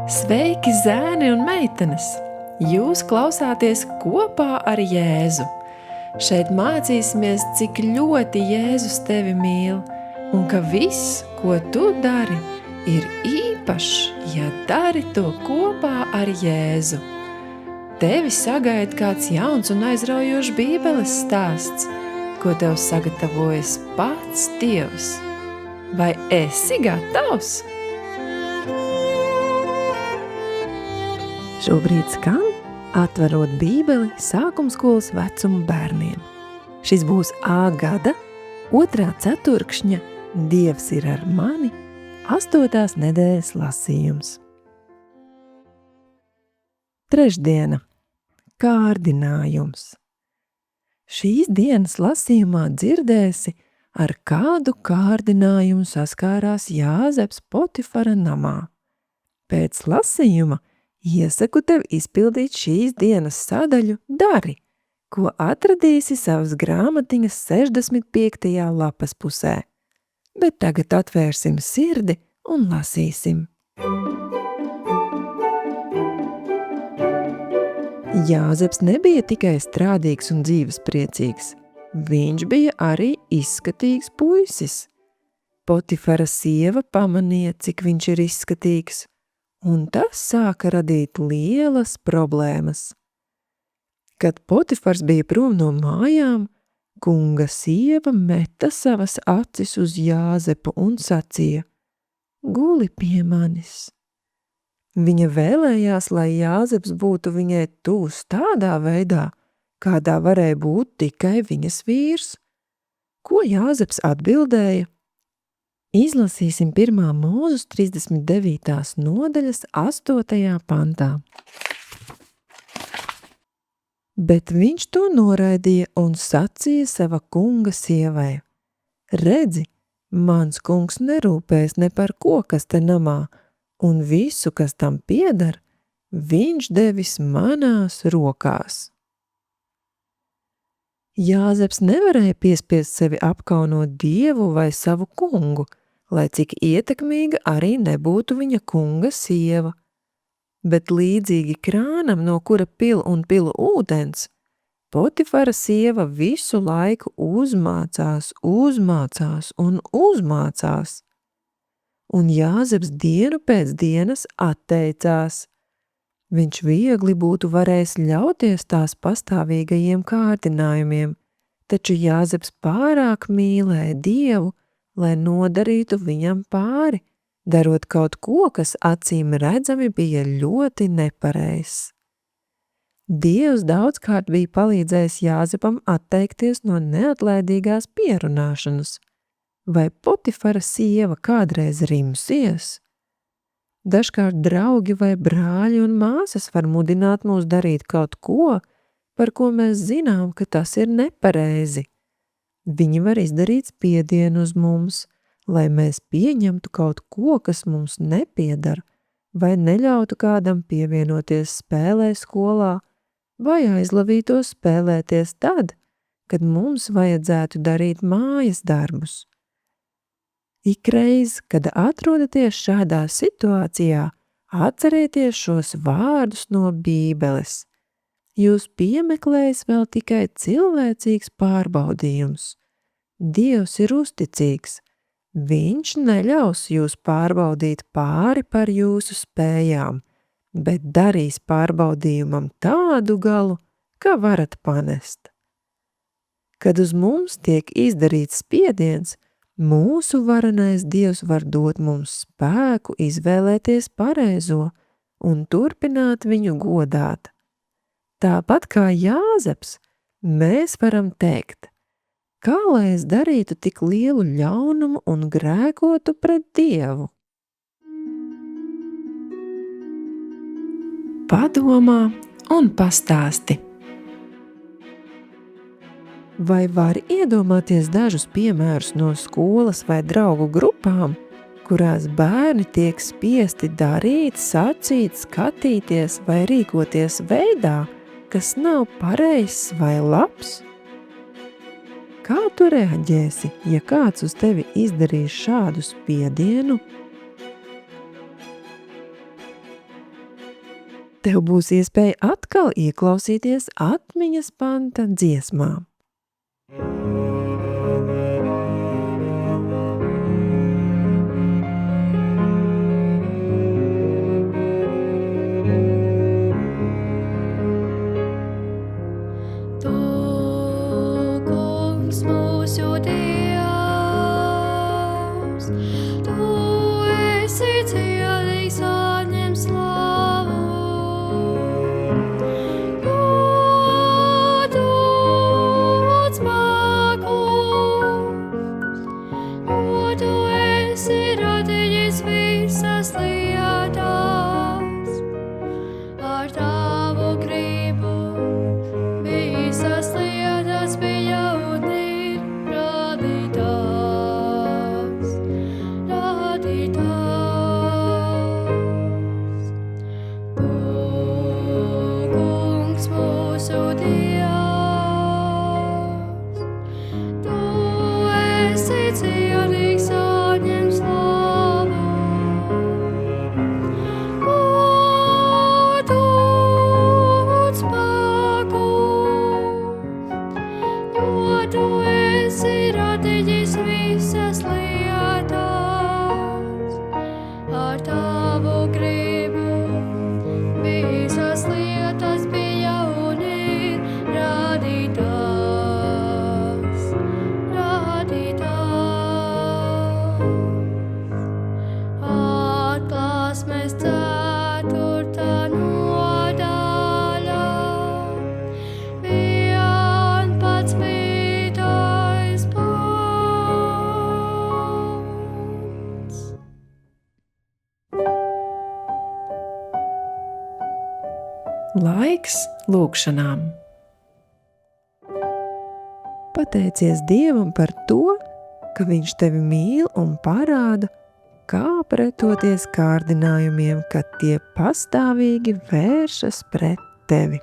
Sveiki, zēni un meitenes! Jūs klausāties kopā ar Jēzu. Šeit mācīsimies, cik ļoti Jēzus tevi mīl un ka viss, ko tu dari, ir īpašs, ja dari to kopā ar Jēzu. Tevi sagaida kāds jauns un aizraujošs Bībeles stāsts, ko tev sagatavojas pats Dievs. Vai esi gatavs? Šobrīd skan, atverot Bībeli sākumskolas vecuma bērniem. Šis būs A gada, 2. ceturkšņa Dievs ir ar mani, 8. nedēļas lasījums. Trešdiena. Kārdinājums. Šīs dienas lasījumā dzirdēsi, ar kādu kārdinājumu saskārās Jāzeps Potifara namā. Pēc lasījuma iesaku tev izpildīt šīs dienas sadaļu Dari, ko atradīsi savas grāmatiņas 65. lapas pusē. Bet tagad atvērsim sirdi un lasīsim. Jāzeps nebija tikai strādīgs un dzīvespriecīgs. Viņš bija arī izskatīgs puisis. Potifara sieva pamanīja, cik viņš ir izskatīgs, un tas sāka radīt lielas problēmas. Kad Potifars bija prom no mājām, kunga sieva meta savas acis uz Jāzepu un sacīja: "Guli pie manis." Viņa vēlējās, lai Jāzeps būtu viņai tuvs tādā veidā, kādā varēja būt tikai viņas vīrs. Ko Jāzeps atbildēja? Izlasīsim 1. Mūzes 39. nodaļas 8. pantā. Bet viņš to noraidīja un sacīja sava kunga sievai: "Redzi, mans kungs nerūpēs ne par ko, kas te namā, un visu, kas tam pieder, viņš devis manās rokās." Jāzeps nevarēja piespiest sevi apkaunot Dievu vai savu kungu, lai cik ietekmīga arī nebūtu viņa kunga sieva. Bet līdzīgi krānam, no kura pil ūdens, Potifara sieva visu laiku uzmācās un uzmācās. Un Jāzeps dienu pēc dienas atteicās. Viņš viegli būtu varējis ļauties tās pastāvīgajiem kārdinājumiem, taču Jāzeps pārāk mīlēja Dievu, lai nodarītu viņam pāri, darot kaut ko, kas acīm redzami bija ļoti nepareizs. Dievs daudzkārt bija palīdzējis Jāzepam atteikties no neatlaidīgās pierunāšanas. Vai Potifara sieva kādreiz rimsies? Dažkārt draugi vai brāļi un māsas var mudināt mūs darīt kaut ko, par ko mēs zinām, ka tas ir nepareizi. Viņi var izdarīt spiedienu uz mums, lai mēs pieņemtu kaut ko, kas mums nepiedar, vai neļautu kādam pievienoties spēlē skolā, vai aizlavītos spēlēties tad, kad mums vajadzētu darīt mājas darbus. Ikreiz, kad atrodaties šādā situācijā, atcerieties šos vārdus no Bībeles. Jūs piemeklējat vēl tikai cilvēcīgs pārbaudījums. Dievs ir uzticīgs. Viņš neļaus jūs pārbaudīt pāri par jūsu spējām, bet darīs pārbaudījumam tādu galu, ka varat panest. Kad uz mums tiek izdarīts spiediens, mūsu varenais Dievs var dot mums spēku izvēlēties pareizo un turpināt viņu godāt. Tāpat kā Jāzeps, mēs varam teikt: kā lai es darītu tik lielu ļaunumu un grēkotu pret Dievu? Padomā un pastāsti. Vai vari iedomāties dažus piemērus no skolas vai draugu grupām, kurās bērni tiek spiesti darīt, sacīt, skatīties vai rīkoties veidā, kas nav pareizs vai labs? Kā tu reaģēsi, ja kāds uz tevi izdarīs šādu spiedienu? tev būs iespēja atkal ieklausīties atmiņas panta dziesmā. Tu, Kungs, mūsu Dievs, Tu esi cienīgs, saņem slavu. Godu un spēku, jo Tu esi radījis visas lietas ar Tavu gribu. Visas lietas bija un ir radītās. Tu, Kungs, mūsu Dievs, Tu esi cienīgs, saņem slavu. Godu un spēku, jo Tu esi radījis visas lietas ar Tavu gribu. Visas lietas bija un ir radītās. Atklāsmes 4. nodaļa, 11. pants. Laiks lūgšanām. Pateicies Dievam par to, ka viņš tevi mīl un parāda, kā pretoties kārdinājumiem, kad tie pastāvīgi vēršas pret tevi.